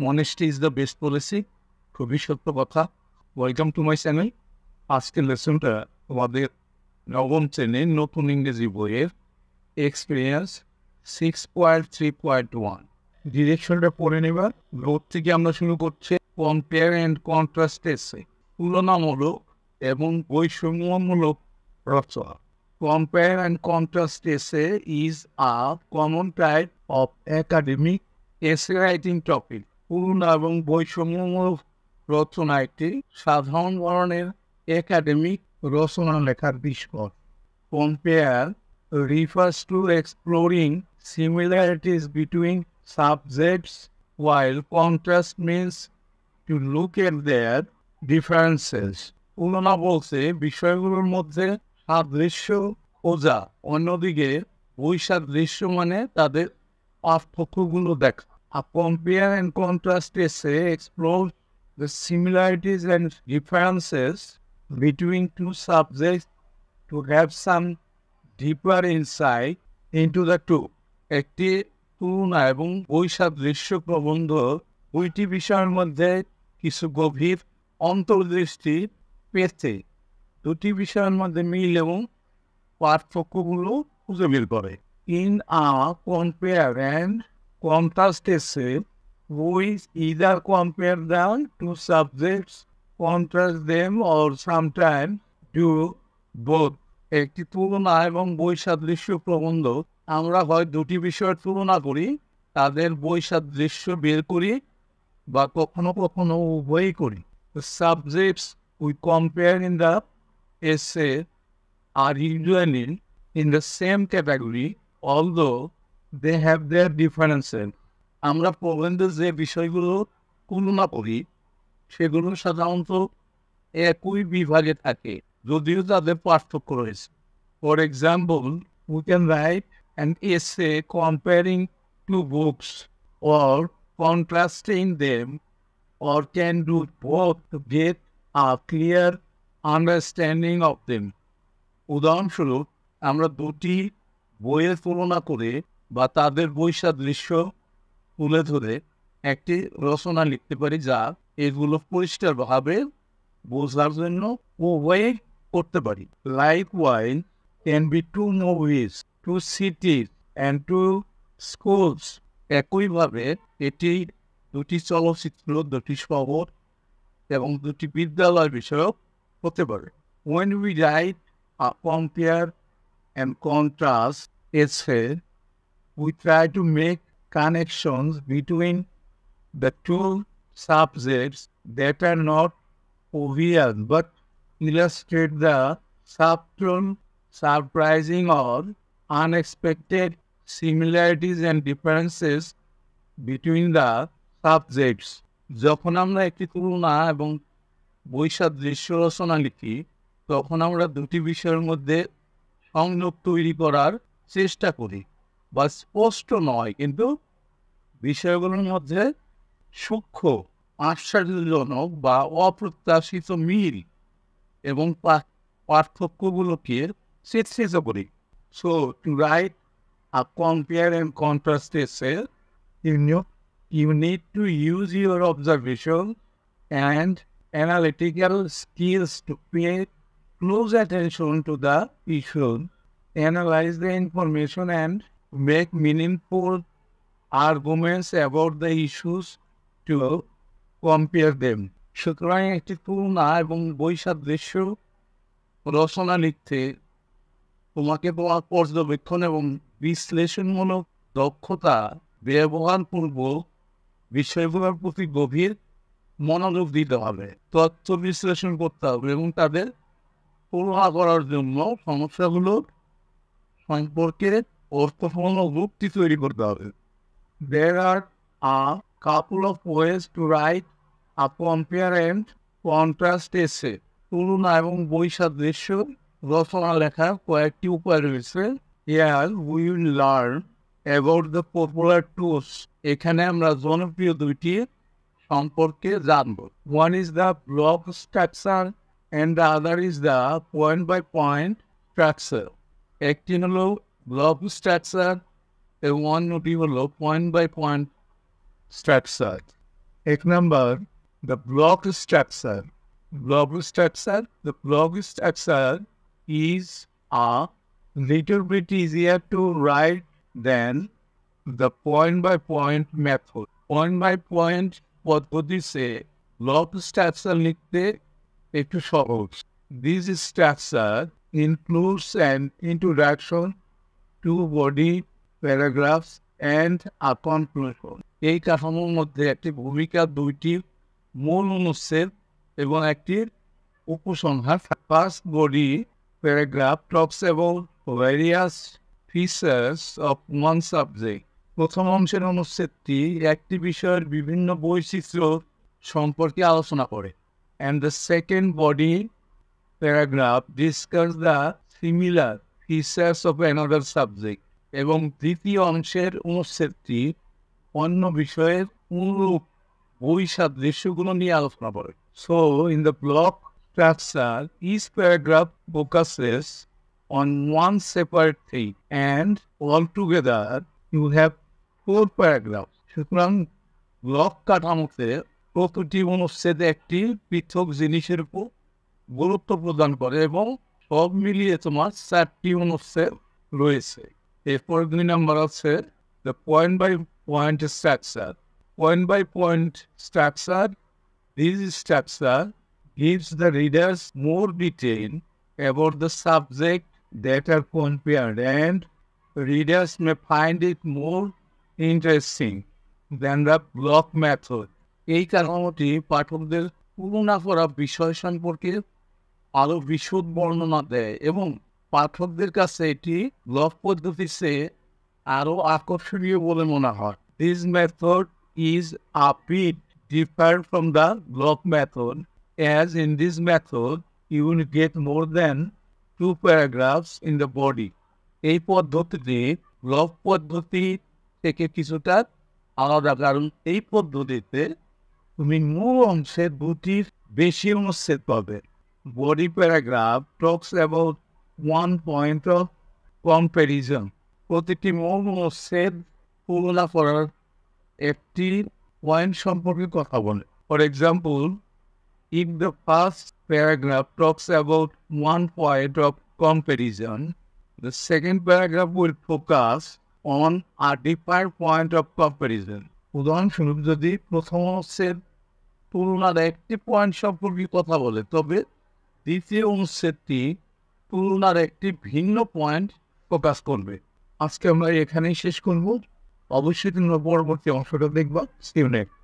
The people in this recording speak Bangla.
Honesty is the best policy. খুবই সত্য কথা। Welcome to my channel. আজকের লেসনটা আমাদের নবম শ্রেণীর নতুন ইংরেজি বইয়ের এক্সপিরিয়েন্স 6.3.1 ডিরেকশনটা পড়ে নেবার। রোড থেকে আমরা শুরু করছি কম্পেয়ার অ্যান্ড কন্ট্রাস্ট এসে, তুলনামূলক এবং বৈষম্যমূলক রচনা। Compare and contrast essay is a common type of academic essay writing topic. তুলনা এবং বৈষম্যমূলক রচনা একটি সাধারণ ধরনের একাডেমিক রচনা লেখার বিষয়। Compare refers to exploring similarities between subjects, while contrast means to look at their differences. তুলনা বলতে বিষয়গুলোর মধ্যে সাদৃশ্য খোঁজা, অন্যদিকে বৈসাদৃশ্য মানে তাদের পার্থক্যগুলো দেখা। A compare and contrast essay explores the similarities and differences between two subjects to have some deeper insight into the two. একটি তুলনা এবং বৈসাদৃশ্য প্রবন্ধ দুইটি বিষয়ের মধ্যে কিছু গভীর অন্তর্দৃষ্টি পেতে দুটি বিষয়ের মধ্যে মিল এবং পার্থক্যগুলো খুঁজে বের করে। In a compare and contrast essay, we either compare the two subjects, contrast them, or sometimes do both. একটি তুলনা এবং বৈসাদৃশ্য প্রবন্ধ আমরা হয় দুটি বিষয়ের তুলনা করি, তাদের বৈসাদৃশ্য বের করি, বা কখনো কখনো উভয়ই করি। The subjects we compare in the essay are usually in the same category, although they have their differences. আমরা প্রবন্ধে যে বিষয়গুলো তুলনা করি সেগুলো সাধারণত একই বিভাগে থাকে, যদিও তাদের পার্থক্য রয়েছে। For example, we can write an essay comparing two books or contrasting them, or can do both to get a clear understanding of them. উদাহরণস্বরূপ, আমরা দুটি বইয়ের তুলনা করে বা তাদের বৈসাদৃশ্য তুলে ধরে একটি রচনা লিখতে পারি, যা এগুলো পরিষ্কারভাবে বোঝার জন্য উভয়ে করতে পারি। Likewise, can be two movies, two cities, and two schools. একইভাবে এটি দুটি চলচ্চিত্র, দুটি শহর এবং দুটি বিদ্যালয় বিষয়ক হতে পারে। When we write a compare and contrast essay, we try to make connections between the two subjects that are not obvious but illustrate the subtle, surprising, or unexpected similarities and differences between the subjects. যখন আমরা একটি তুলনা এবং বৈসাদৃশ্য রচনা লিখি, তখন আমরা দুটি বিষয়ের মধ্যে সংযোগ তৈরি করার চেষ্টা করি, বা স্পষ্ট নয় কিন্তু বিষয়গুলোর মধ্যে সূক্ষ্ম, আশ্চর্যজনক বা অপ্রত্যাশিত মিল এবং পার্থক্যগুলোকে চিত্রিত করি। So, to write a compare and contrast essay, you need to use your observation and analytical skills to pay close attention to the issue, analyze the information, and make meaningful arguments about the issues to compare them. সুতরাং একটি তুলনা এবং বৈসাদৃশ্য রচনা লিখতে তোমাকে তোমার পর্যবেক্ষণ এবং বিশ্লেষণমূলক দক্ষতা ব্যবহারপূর্বক বিষয়গুলোর প্রতি গভীর মনোযোগ দিতে হবে, তথ্য বিশ্লেষণ করতে হবে এবং তাদের তুলনা করার জন্য সমস্যাগুলোর সম্পর্কে অর্থপূর্ণ যুক্তি তৈরি করতে হবে। There are a couple of ways to write a compare and contrast essay. তুলনা এবং বৈসাদৃশ্য রচনা লেখার কয়েকটি উপায় রয়েছে। Here we will learn about the popular tools. এখানে আমরা জনপ্রিয় দুইটি সম্পর্কে জানব। One is the block structure and the other is the point by point structure. একটি হলো block structure এবং অন্যটি হলো point by point structure. এক number, the block structure. The block structure is a little bit easier to write than the point-by-point method. Point-by-point পদ্ধতিতে block structure লিখতে একটু সহজ। This structure includes an introduction, two body paragraphs, and a conclusion. এই কাঠামোর মধ্যে একটি ভূমিকা, দুইটি মূল অনুচ্ছেদ এবং একটি উপসংহার। First body paragraph talks about various features of one subject. প্রথম অংশের অনুচ্ছেদটি একটি বিষয়ের বিভিন্ন বৈশিষ্ট্য সম্পর্কে আলোচনা করে। And the second body paragraph discuss the similar features of another subject. এবং দ্বিতীয় অংশের অনুচ্ছেদটি অন্য বিষয়ের অনুরূপ বৈসাদৃশ্যগুলো নিয়ে আলোচনা করে। So in the block structure, each paragraph focuses on one separate thing, and altogether you have 4 paragraphs. সুতরাং ব্লক কাঠামোতে প্রতিটি অনুচ্ছেদ একটি পৃথক জিনিসের উপর গুরুত্ব প্রদান করে এবং সব মিলিয়ে তোমার 4টি অনুচ্ছেদ রয়েছে। এরপর 2 নাম্বার আছে the point by point structure. Point by point structure. This structure gives the readers more detail about the subject that are compared, and readers may find it more interesting than the block method. এই কাঠামোটি পাঠকদের তুলনা করা বিষয় সম্পর্কে আরো বিশদ বর্ণনা দেয় এবং পাঠকদের কাছে এটি ব্লক পদ্ধতিতে আরো আকর্ষণীয় বলে মনে হয়। This method is a bit different from the block method, as in this method you will get more than 2 paragraphs in the body. এই পদ্ধতিতে ব্লক পদ্ধতি থেকে কিছুটা আলাদা, কারণ এই পদ্ধতিতে তুমি মূল অংশের 2টির বেশি অনুচ্ছেদ পাবে। Body paragraph talks about one point of comparison. প্রতিটি মূল অনুচ্ছেদ তুলনা করার একটি পয়েন্ট সম্পর্কে কথা বলে। For example, if the first paragraph talks about one point of comparison, the second paragraph will focus on a different point of comparison. উদাহরণস্বরূপ, যদি প্রথম অনুচ্ছেদ তুলনার একটি পয়েন্ট সম্পর্কে কথা বলে, তবে দ্বিতীয় অনুচ্ছেদটি তুলনার একটি ভিন্ন পয়েন্ট ফোকাস করবে। আজকে আমরা এখানেই শেষ করব। অবশ্যই তোমরা পরবর্তী অংশটা দেখবা। See you next.